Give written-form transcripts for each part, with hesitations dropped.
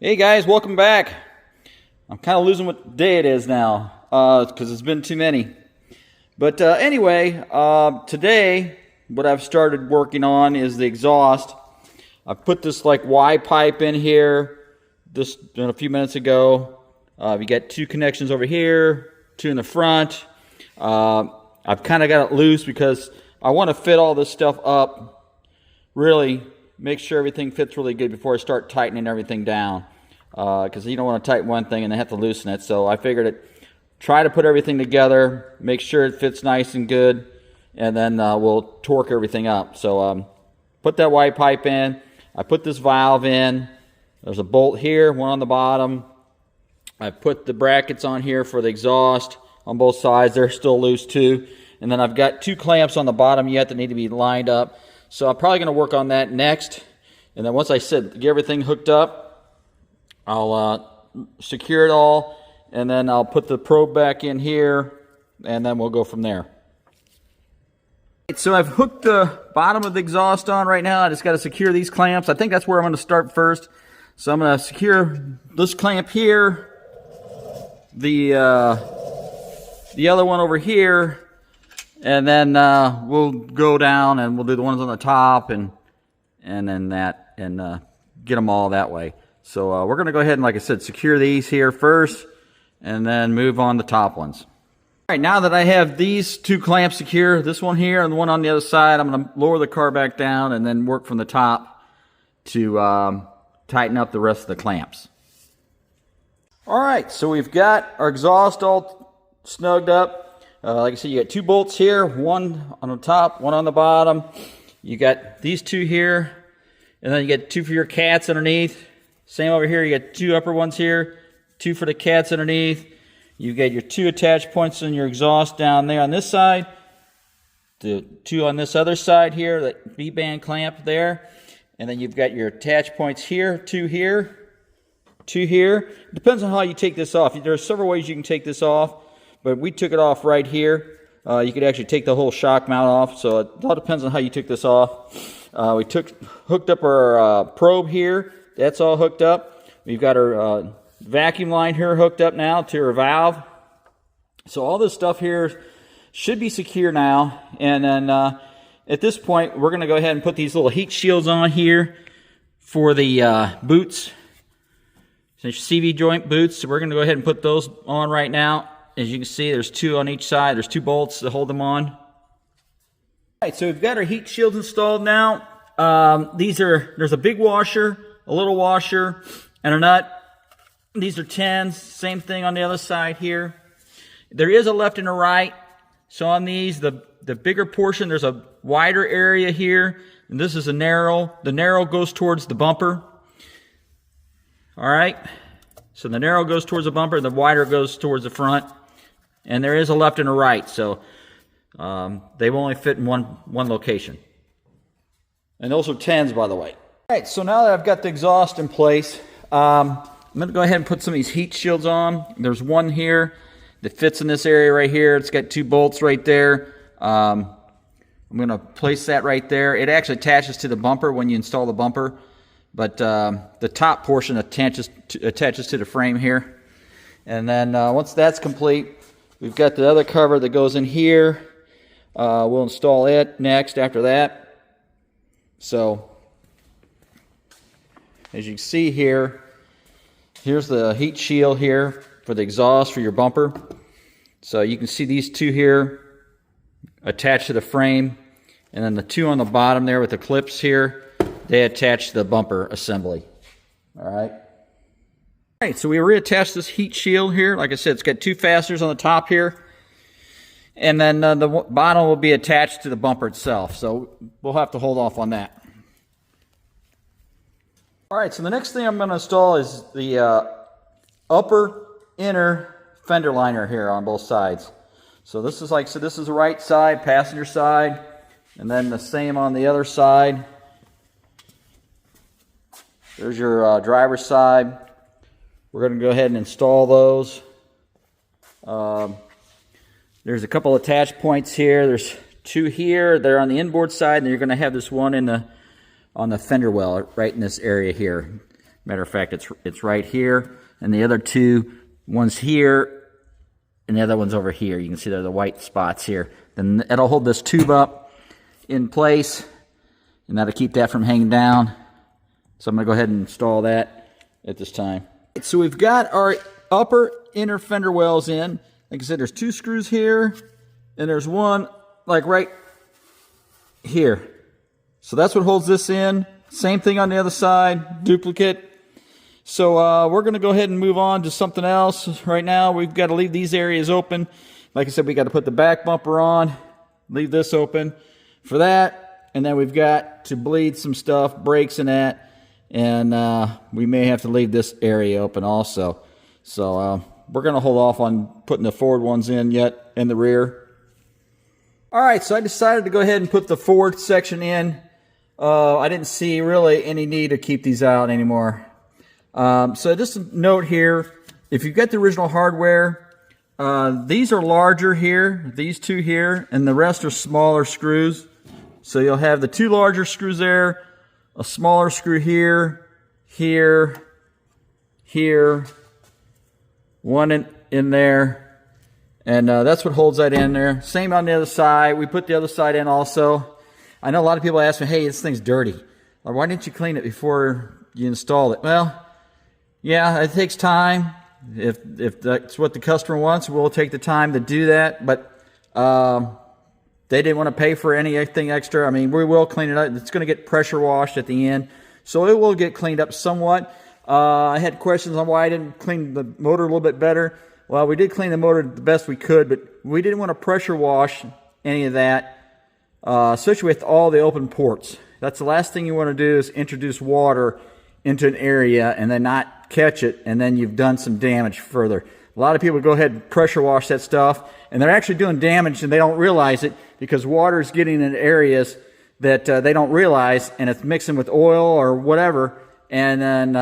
Hey guys, welcome back. I'm kind of losing what day it is now because it's been too many. But anyway, today what I've started working on is the exhaust. I put this like Y pipe in here just a few minutes ago. We got two connections over here, two in the front. I've kind of got it loose because I want to fit all this stuff up, really make sure everything fits really good before I start tightening everything down. Because you don't want to tighten one thing and then have to loosen it. So I figured try to put everything together, make sure it fits nice and good, and then we'll torque everything up. So put that Y pipe in. I put this valve in. There's a bolt here, one on the bottom. I put the brackets on here for the exhaust on both sides. They're still loose too. And then I've got two clamps on the bottom yet that need to be lined up. So I'm probably going to work on that next. And then once I get everything hooked up, I'll secure it all, and then I'll put the probe back in here, and then we'll go from there. So I've hooked the bottom of the exhaust on right now. I just got to secure these clamps. I think that's where I'm going to start first. So I'm going to secure this clamp here, the other one over here, and then we'll go down and we'll do the ones on the top and then that, and get them all that way. So we're going to go ahead and, like I said, secure these here first and then move on the top ones. All right, now that I have these two clamps secure, this one here and the one on the other side, I'm going to lower the car back down and then work from the top to tighten up the rest of the clamps. All right, so we've got our exhaust all snugged up. Like I said, you got two bolts here, one on the top, one on the bottom. You got these two here, and then you got two for your cats underneath. Same over here, you got two upper ones here, two for the cats underneath. You got your two attach points on your exhaust down there on this side, the two on this other side here, that V-band clamp there. And then you've got your attach points here, two here, two here. It depends on how you take this off. There are several ways you can take this off, but we took it off right here. You could actually take the whole shock mount off, so it all depends on how you took this off. We hooked up our probe here. That's all hooked up. We've got our vacuum line here hooked up now to our valve. So all this stuff here should be secure now. And then at this point, we're going to go ahead and put these little heat shields on here for the boots. So CV joint boots. So we're going to go ahead and put those on right now. As you can see, there's two on each side. There's two bolts to hold them on. All right, so we've got our heat shields installed now. There's a big washer, a little washer, and a nut. These are 10s. Same thing on the other side here. There is a left and a right. So on these, the bigger portion, there's a wider area here, and this is a narrow. The narrow goes towards the bumper. All right. So the narrow goes towards the bumper, the wider goes towards the front. And there is a left and a right, so they will only fit in one location. And those are 10s, by the way. All right, so now that I've got the exhaust in place, I'm going to go ahead and put some of these heat shields on. There's one here that fits in this area right here. It's got two bolts right there. I'm going to place that right there. It actually attaches to the bumper when you install the bumper, but the top portion attaches to the frame here. And then once that's complete, we've got the other cover that goes in here. We'll install it next after that. So as you can see here, here's the heat shield here for the exhaust for your bumper. So you can see these two here attached to the frame, and then the two on the bottom there with the clips here, they attach to the bumper assembly. All right. All right, so we reattached this heat shield here. Like I said, it's got two fasteners on the top here, and then the bottom will be attached to the bumper itself. So we'll have to hold off on that. All right, so the next thing I'm going to install is the upper inner fender liner here on both sides. So this is this is the right side, passenger side, and then the same on the other side. There's your driver's side. We're going to go ahead and install those. There's a couple attach points here. There's two here. They're on the inboard side, and you're going to have this one on the fender well right in this area here. Matter of fact, it's right here, and the other two, one's here, and the other one's over here. You can see there are the white spots here. Then it'll hold this tube up in place, and that'll keep that from hanging down. So I'm going to go ahead and install that at this time. So we've got our upper inner fender wells in. Like I said, there's 2 screws here, and there's one like right here. So that's what holds this in. Same thing on the other side, duplicate. So we're going to go ahead and move on to something else. Right now, we've got to leave these areas open. Like I said, we got to put the back bumper on, leave this open for that, and then we've got to bleed some stuff, brakes and that, and we may have to leave this area open also. So we're going to hold off on putting the forward ones in yet, in the rear. All right, so I decided to go ahead and put the forward section in. I didn't see really any need to keep these out anymore. So just a note here, if you've got the original hardware, these are larger here, these 2 here, and the rest are smaller screws. So you'll have the 2 larger screws there, a smaller screw here, here, here, one in there, and that's what holds that in there. Same on the other side. We put the other side in also. I know a lot of people ask me, hey, this thing's dirty. Or why didn't you clean it before you installed it? Well, yeah, it takes time. If that's what the customer wants, we'll take the time to do that. But they didn't want to pay for anything extra. I mean, we will clean it up. It's going to get pressure washed at the end. So it will get cleaned up somewhat. I had questions on why I didn't clean the motor a little bit better. Well, we did clean the motor the best we could, but we didn't want to pressure wash any of that, especially with all the open ports. That's the last thing you want to do, is introduce water into an area and then not catch it, and then you've done some damage further. A lot of people go ahead and pressure wash that stuff, and they're actually doing damage and they don't realize it, because water is getting in areas that they don't realize, and it's mixing with oil or whatever, and then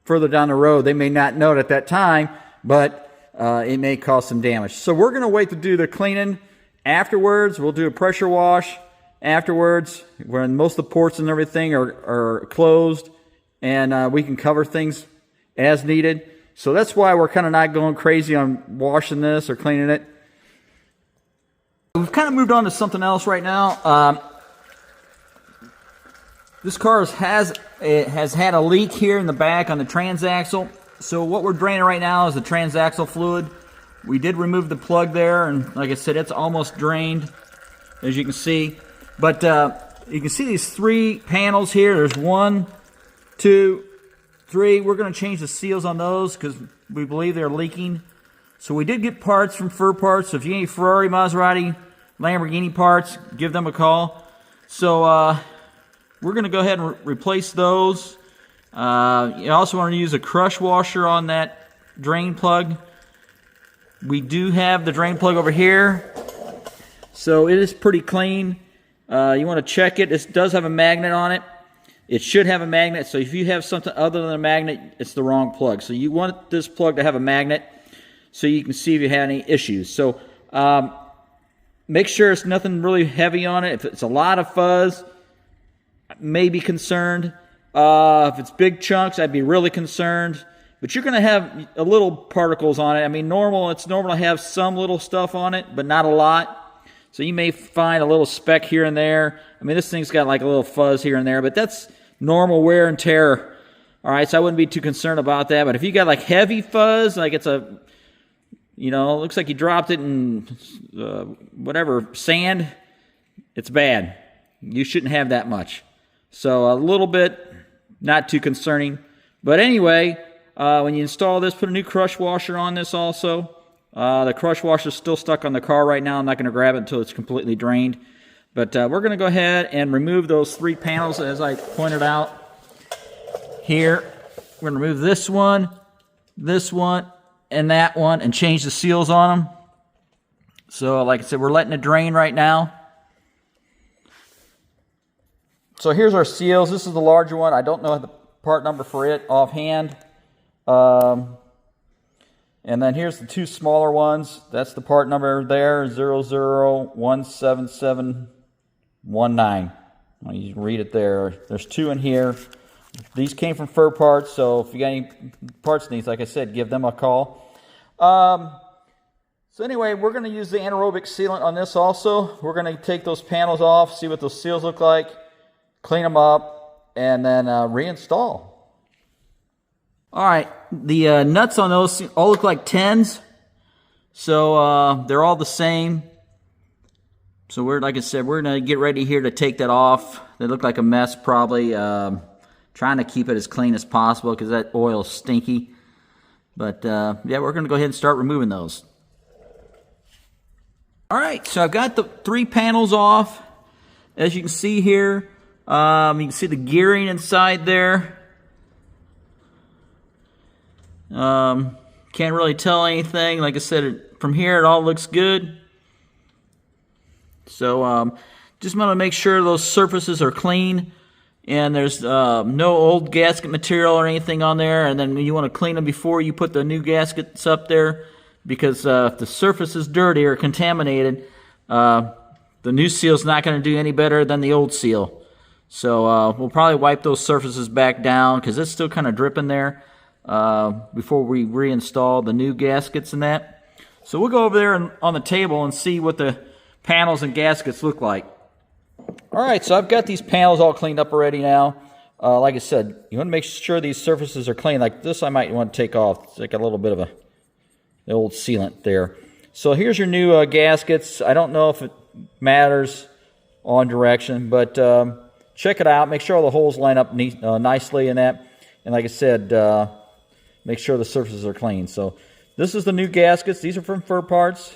further down the road they may not know it at that time, but it may cause some damage. So we're going to wait to do the cleaning afterwards. We'll do a pressure wash afterwards when most of the ports and everything are closed, and we can cover things as needed. So that's why we're kind of not going crazy on washing this or cleaning it. We've kind of moved on to something else right now. This car has had a leak here in the back on the transaxle. So what we're draining right now is the transaxle fluid. We did remove the plug there, and like I said, it's almost drained, as you can see. But you can see these 3 panels here. There's 1, 2, 3. We're going to change the seals on those because we believe they're leaking. So we did get parts from Ferrparts. So if you need Ferrari, Maserati, Lamborghini parts, give them a call. So we're going to go ahead and replace those. You also want to use a crush washer on that drain plug. We do have the drain plug over here, so it is pretty clean. You want to check it. It does have a magnet on it. It should have a magnet, so if you have something other than a magnet, it's the wrong plug. So you want this plug to have a magnet so you can see if you have any issues. So make sure it's nothing really heavy on it. If it's a lot of fuzz, I may be concerned. If it's big chunks, I'd be really concerned. But you're going to have a little particles on it. I mean, it's normal to have some little stuff on it, but not a lot. So you may find a little speck here and there. I mean, this thing's got like a little fuzz here and there, but that's normal wear and tear. All right, so I wouldn't be too concerned about that. But if you got like heavy fuzz, like it's a, looks like you dropped it in whatever, sand, it's bad. You shouldn't have that much. So a little bit, not too concerning. But anyway, when you install this, put a new crush washer on this also. The crush washer is still stuck on the car right now. I'm not going to grab it until it's completely drained. But we're going to go ahead and remove those 3 panels as I pointed out here. We're going to remove this one, and that one, and change the seals on them. So like I said, we're letting it drain right now. So here's our seals. This is the larger one. I don't know the part number for it offhand. And then here's the 2 smaller ones. That's the part number there, 0017719. You can read it there. There's 2 in here. These came from Ferrparts, so if you got any parts needs, like I said, give them a call. So anyway, we're going to use the anaerobic sealant on this also. We're going to take those panels off, see what those seals look like, clean them up, and then reinstall. All right, the nuts on those all look like 10s, so they're all the same. So like I said, we're going to get ready here to take that off. They look like a mess probably. Trying to keep it as clean as possible because that oil's stinky. But yeah, we're going to go ahead and start removing those. All right, so I've got the 3 panels off. As you can see here, you can see the gearing inside there. Can't really tell anything. Like I said, from here it all looks good. So just want to make sure those surfaces are clean and there's no old gasket material or anything on there. And then you want to clean them before you put the new gaskets up there, because if the surface is dirty or contaminated, the new seal is not going to do any better than the old seal. So we'll probably wipe those surfaces back down because it's still kind of dripping there before we reinstall the new gaskets and that. So we'll go over there on the table and see what the panels and gaskets look like. All right, so I've got these panels all cleaned up already now. Like I said, you want to make sure these surfaces are clean. Like this I might want to take off. It's like a little bit of the old sealant there. So here's your new gaskets. I don't know if it matters on direction, but check it out. Make sure all the holes line up nicely in that. And like I said, make sure the surfaces are clean. So this is the new gaskets. These are from Ferrparts.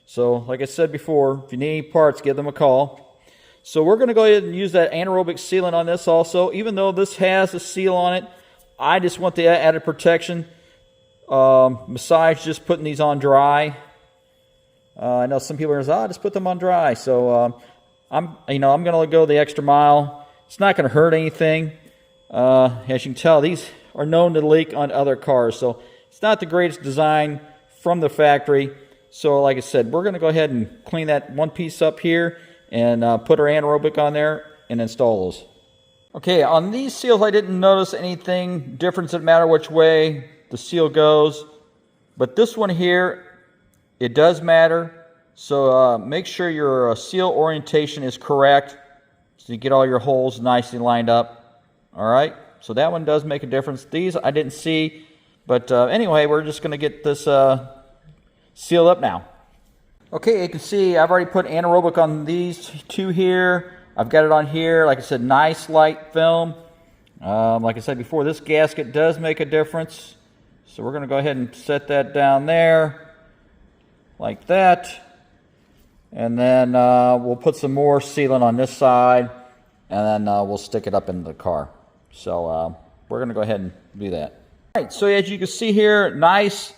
So like I said before, if you need any parts, give them a call. So we're going to go ahead and use that anaerobic sealant on this also. Even though this has a seal on it, I just want the added protection besides just putting these on dry. I know some people are saying, just put them on dry. So I'm going to go the extra mile. It's not going to hurt anything. As you can tell, these are known to leak on other cars. So it's not the greatest design from the factory. So like I said, we're going to go ahead and clean that one piece up here and put our anaerobic on there and install those. Okay, on these seals I didn't notice anything different. It doesn't matter which way the seal goes. But this one here, it does matter. So make sure your seal orientation is correct so you get all your holes nicely lined up. All right, so that one does make a difference. These I didn't see. But anyway, we're just going to get this sealed up now. Okay, you can see I've already put anaerobic on these 2 here. I've got it on here. Like I said, nice light film. Like I said before, this gasket does make a difference. So we're going to go ahead and set that down there like that. And then we'll put some more sealant on this side. And then we'll stick it up into the car. So we're going to go ahead and do that. All right, so as you can see here, nice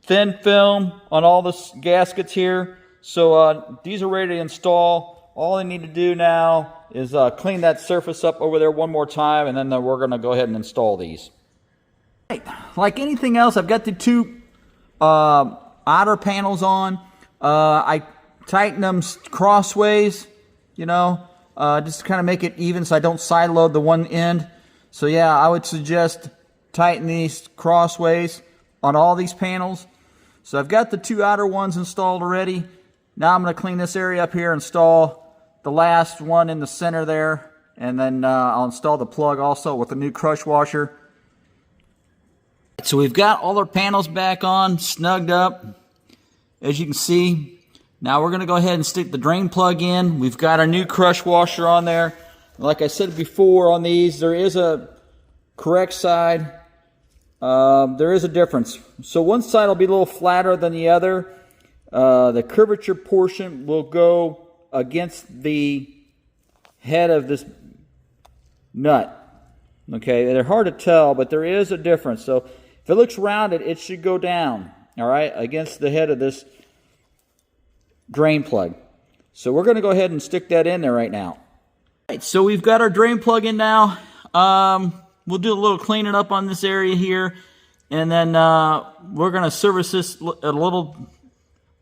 thin film on all the gaskets here. So these are ready to install. All I need to do now is clean that surface up over there one more time, and then we're going to go ahead and install these. Right. Like anything else, I've got the 2 outer panels on. I tighten them crossways, just to kind of make it even so I don't side load the one end. So yeah, I would suggest tighten these crossways on all these panels. So I've got the 2 outer ones installed already. Now I'm going to clean this area up here, install the last one in the center there, and then I'll install the plug also with the new crush washer. So we've got all our panels back on, snugged up, as you can see. Now we're going to go ahead and stick the drain plug in. We've got our new crush washer on there. Like I said before on these, there is a correct side. There is a difference. So one side will be a little flatter than the other. The curvature portion will go against the head of this nut. Okay, they're hard to tell, but there is a difference. So if it looks rounded, it should go down, all right, against the head of this drain plug. So we're going to go ahead and stick that in there right now. All right, so we've got our drain plug in now. We'll do a little cleaning up on this area here, and then we're going to service this at a little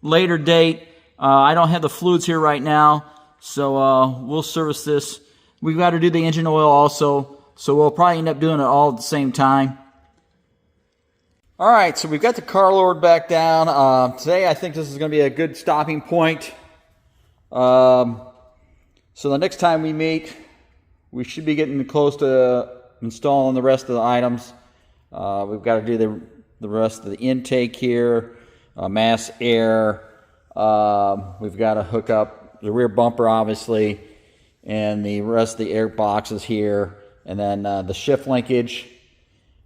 later date. I don't have the fluids here right now, so we'll service this. We've got to do the engine oil also So we'll probably end up doing it all at the same time. All right, so we've got the car lowered back down. Today I think this is going to be a good stopping point. So the next time we meet, we should be getting close to installing the rest of the items. We've got to do the rest of the intake here, mass air. We've got to hook up the rear bumper, obviously, and the rest of the air boxes here, and then the shift linkage.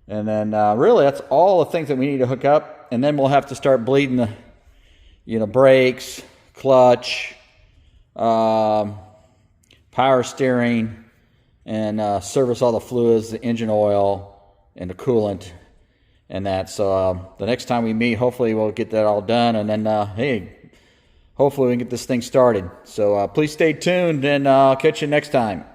And then really that's all the things that we need to hook up. And then we'll have to start bleeding the, brakes, clutch, power steering, and service all the fluids, the engine oil, and the coolant, and that. So the next time we meet, hopefully we'll get that all done. And then, hey, hopefully we can get this thing started. So please stay tuned, and I'll catch you next time.